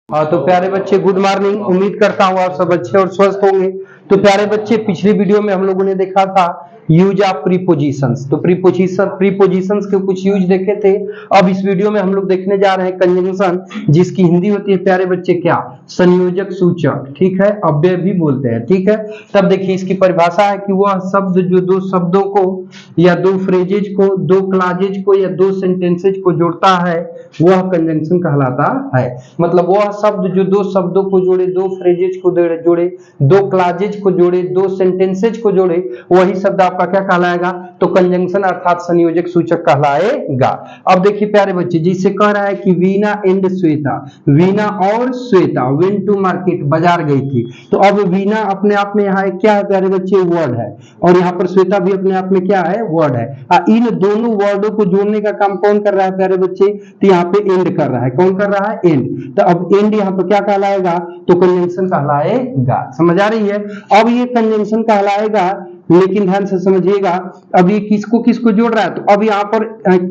हाँ तो प्यारे बच्चे गुड मॉर्निंग। उम्मीद करता हूँ आप सब अच्छे और स्वस्थ होंगे। तो प्यारे बच्चे पिछली वीडियो में हम लोगों ने देखा था यूज ऑफ प्रीपोजिशंस। तो प्रीपोजिशंस के कुछ यूज देखे थे। अब इस वीडियो में हम लोग देखने जा रहे हैं कंजंक्शन, जिसकी हिंदी होती है प्यारे बच्चे क्या, संयोजक सूचक। ठीक है, अव्यय भी बोलते हैं। ठीक है, तब देखिए इसकी परिभाषा है कि वह शब्द जो दो शब्दों को या दो फ्रेजेज को, दो क्लाजेज को या दो सेंटेंसेज को जोड़ता है वह कंजंक्शन कहलाता है। मतलब वह शब्द जो दो शब्दों को जोड़े, दो फ्रेजेज को जोड़े, दो क्लाजेज को जोड़े, दो सेंटेंसेज को जोड़े, वही शब्द आपका क्या कहलाएगा, तो कंजंक्शन अर्थात संयोजक सूचक कहलाएगा। अब देखिए प्यारे बच्चे, जिसे कह रहा है कि वीना एंड श्वेता, वीना और श्वेता वेंट टू मार्केट, बाजार गई थी। तो अब वीना अपने आप में यहाँ क्या है प्यारे बच्चे, वर्ड है, और यहाँ पर श्वेता भी अपने आप में क्या है, वर्ड है। इन दोनों वर्डों को जोड़ने का काम कौन कर रहा है प्यारे बच्चे, तो यहाँ पे एंड कर रहा है। कौन कर रहा है, एंड। तो अब एंड यहाँ पर क्या कहलाएगा, तो कंजंक्शन कहलाएगा। समझ आ रही है। अब ये कंजंक्शन कहलाएगा, लेकिन ध्यान से समझिएगा, अब ये किसको किसको जोड़ रहा है, तो अब यहाँ पर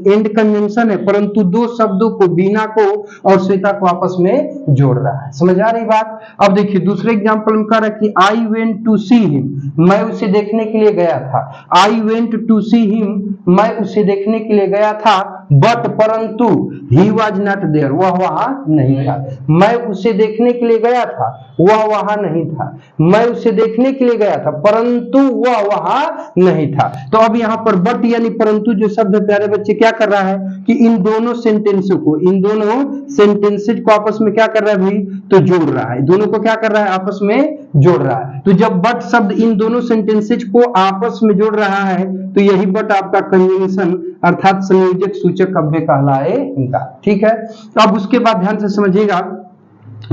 एंड कंजंक्शन है, परंतु दो शब्दों को, बीना को और श्वेता को आपस में जोड़ रहा है। समझ आ रही बात। अब देखिए दूसरे एग्जांपल में कह रहा है कि I went to see him, मैं उसे देखने के लिए गया था। I went to see him, मैं उसे देखने के लिए गया था, बट परंतु ही वॉज नॉट देयर, वह वहां नहीं था। मैं उसे देखने के लिए गया था, वह वहां नहीं था। मैं उसे देखने के लिए गया था, परंतु वह वहां नहीं था। तो अब यहाँ पर बट यानी परंतु जो शब्द है प्यारे बच्चे क्या कर रहा है कि इन दोनों सेंटेंसों को, इन दोनों सेंटेंसेज को आपस में क्या कर रहा है भाई, तो जोड़ रहा है। दोनों को क्या कर रहा है, आपस में जोड़ रहा है। तो जब बट शब्द इन दोनों सेंटेंसेज को आपस में जोड़ रहा है, तो यही बट आपका कंजंक्शन अर्थात संयोजक सूचक अव्यय कहलाएगा। ठीक है, तो अब उसके बाद ध्यान से समझिएगा,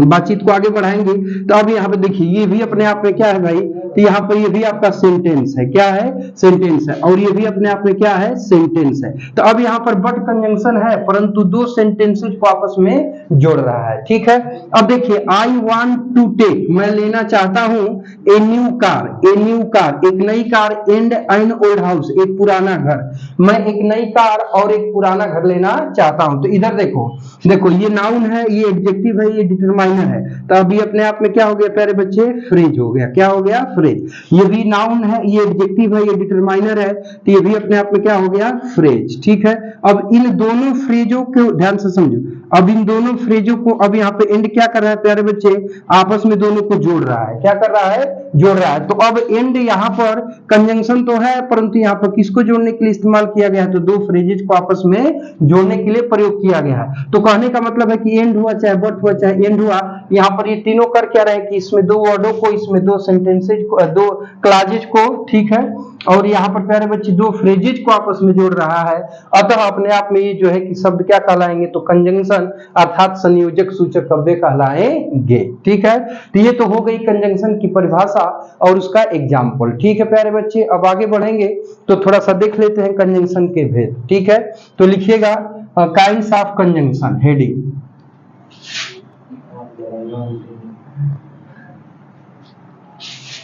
बातचीत को आगे बढ़ाएंगे। तो अब यहाँ पे देखिए ये भी अपने आप में क्या है भाई, तो यहाँ पर ये भी आपका सेंटेंस है। क्या है, सेंटेंस है, और ये भी अपने आप में क्या है, सेंटेंस है। तो अब यहाँ पर बट कंजंक्शन है, परंतु दो सेंटेंसेज को आपस में जोड़ रहा है। ठीक है, अब देखिए आई वांट टू टेक, मैं लेना चाहता हूं, a new car, a new car, एक नई car, and an old house, एक पुराना घर। मैं एक नई कार और एक पुराना घर लेना चाहता हूं। तो इधर देखो, देखो ये नाउन है, ये एडजेक्टिव है, ये डिटरमाइनर है। तो अभी अपने आप में क्या हो गया प्यारे बच्चे, फ्रेज हो गया। क्या हो गया, फ्रेज। ये भी नाउन है, ये एडजेक्टिव है, ये डिटरमाइनर है, तो ये भी अपने आप में क्या हो गया, फ्रेज। ठीक है, अब इन दोनों फ्रेजों को ध्यान से समझो। अब इन दोनों फ्रेजों को अब यहाँ पे एंड क्या कर रहा है प्यारे बच्चे, आपस में दोनों को जोड़ रहा है। क्या कर रहा है, जोड़ रहा है। तो अब एंड यहाँ पर कंजंक्शन तो है, परंतु यहाँ पर किसको जोड़ने के लिए इस्तेमाल किया गया है, तो दो फ्रेजेज को आपस में जोड़ने के लिए प्रयोग किया गया है। तो कहने का मतलब है कि एंड हुआ चाहे बट हुआ चाहे एंड हुआ, यहाँ पर ये तीनों कर क्या रहे कि इसमें दो वर्डों को, इसमें दो सेंटेंसेज को, दो क्लाजेज को, ठीक है, और यहाँ पर प्यारे बच्चे दो फ्रेजेज को आपस में जोड़ रहा है। अतः अपने आप में ये जो है कि शब्द क्या कहलाएंगे, तो कंजंक्शन अर्थात संयोजक सूचक अव्यय कहलाएंगे। ठीक है, तो ये तो हो गई कंजंक्शन की परिभाषा और उसका एग्जाम्पल। ठीक है प्यारे बच्चे, अब आगे बढ़ेंगे तो थोड़ा सा देख लेते हैं कंजंक्शन के भेद। ठीक है, तो लिखिएगा kinds of conjunction, heading.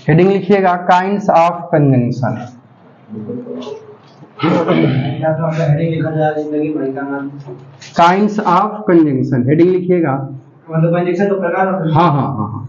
Heading लिखिएगा kinds of conjunction. Kinds of conjunction, heading लिखिएगा। मतलब कंजंक्शन तो प्रकार होते हैं। हाँ हाँ हाँ हाँ,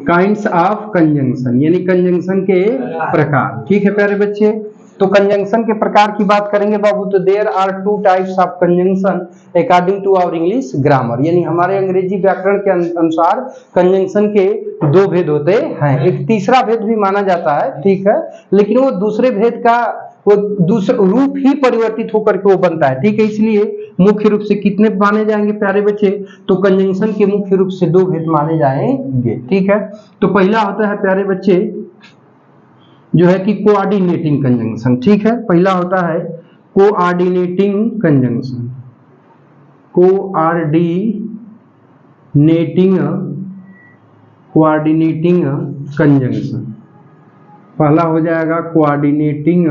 काइंड्स ऑफ कंजंक्शन यानी कंजंक्शन के प्रकार। ठीक है प्यारे बच्चे, तो कंजंक्शन के प्रकार की बात करेंगे बाबू, तो there are two types of conjunction according to our English grammar, यानी हमारे अंग्रेजी व्याकरण के अनुसार कंजंक्शन के दो भेद होते हैं। एक तीसरा भेद भी माना जाता है, ठीक है, लेकिन वो दूसरे भेद का वो दूसरा रूप ही परिवर्तित होकर के वो बनता है। ठीक है, इसलिए मुख्य रूप से कितने माने जाएंगे प्यारे बच्चे, तो कंजंक्शन के मुख्य रूप से दो भेद माने जाएंगे। ठीक है, तो पहला होता है प्यारे बच्चे जो है कि कोऑर्डिनेटिंग कंजंक्शन। ठीक है, पहला होता है कोऑर्डिनेटिंग कंजंक्शन, कोऑर्डिनेटिंग कंजंक्शन। पहला हो जाएगा कोऑर्डिनेटिंग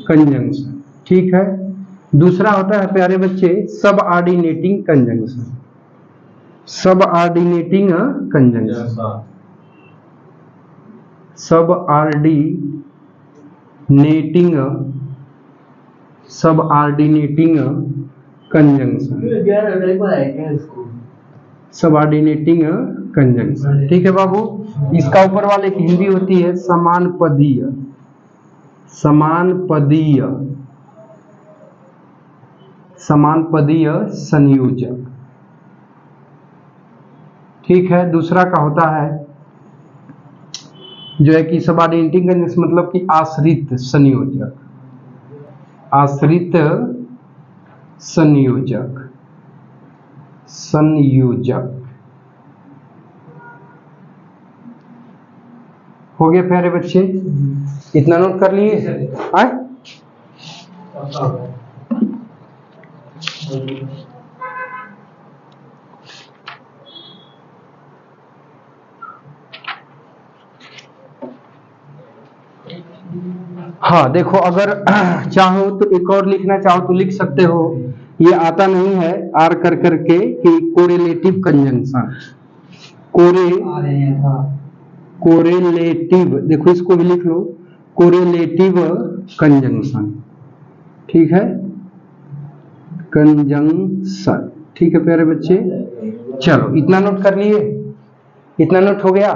कंजंक्शन। ठीक है, दूसरा होता है प्यारे बच्चे subordinating conjunction, subordinating conjunction, subordinating conjunction. Subordinating conjunction. ठीक है बाबू, इसका ऊपर वाले की हिंदी होती है समान पदीय, समान पदीय, समान पदीय संयोजक। ठीक है, दूसरा का होता है जो है कि सबऑर्डिनेटिंग कंजंक्शन मतलब कि आश्रित संयोजक, आश्रित संयोजक, संयोजक। हो गया प्यारे बच्चे, इतना नोट कर लिए? आए? हाँ देखो, अगर चाहो तो एक और लिखना चाहो तो लिख सकते हो। ये आता नहीं है आर कर करके कि कोरिलेटिव कंजंक्शन, कोरिलेटिव, देखो इसको भी लिख लो, कोरिलेटिव कंजंक्शन। ठीक है, कंजंक्शन। ठीक है प्यारे बच्चे, चलो इतना नोट कर लिए, इतना नोट हो गया।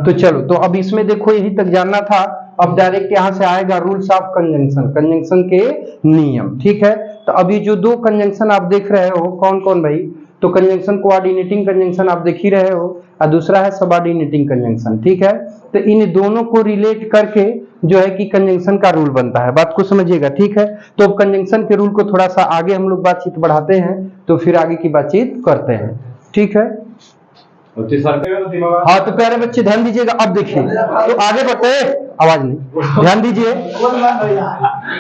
तो चलो, तो अब इसमें देखो यही तक जानना था। अब डायरेक्ट यहां से आएगा रूल्स ऑफ कंजंक्शन, कंजंक्शन के नियम। ठीक है, तो अभी जो दो कंजंक्शन आप देख रहे हो कौन कौन भाई? तो कंजंक्शन कोऑर्डिनेटिंग कंजंक्शन आप देख ही रहे हो, और दूसरा है सबऑर्डिनेटिंग कंजंक्शन। ठीक है, तो इन दोनों को रिलेट करके जो है कि कंजंक्शन का रूल बनता है। बात को समझिएगा। ठीक है, तो अब कंजंक्शन के रूल को थोड़ा सा आगे हम लोग बातचीत बढ़ाते हैं, तो फिर आगे की बातचीत करते हैं। ठीक है, हाँ तो प्यारे बच्चे ध्यान दीजिएगा। अब देखिए, तो आगे बढ़ते, आवाज नहीं, ध्यान दीजिए।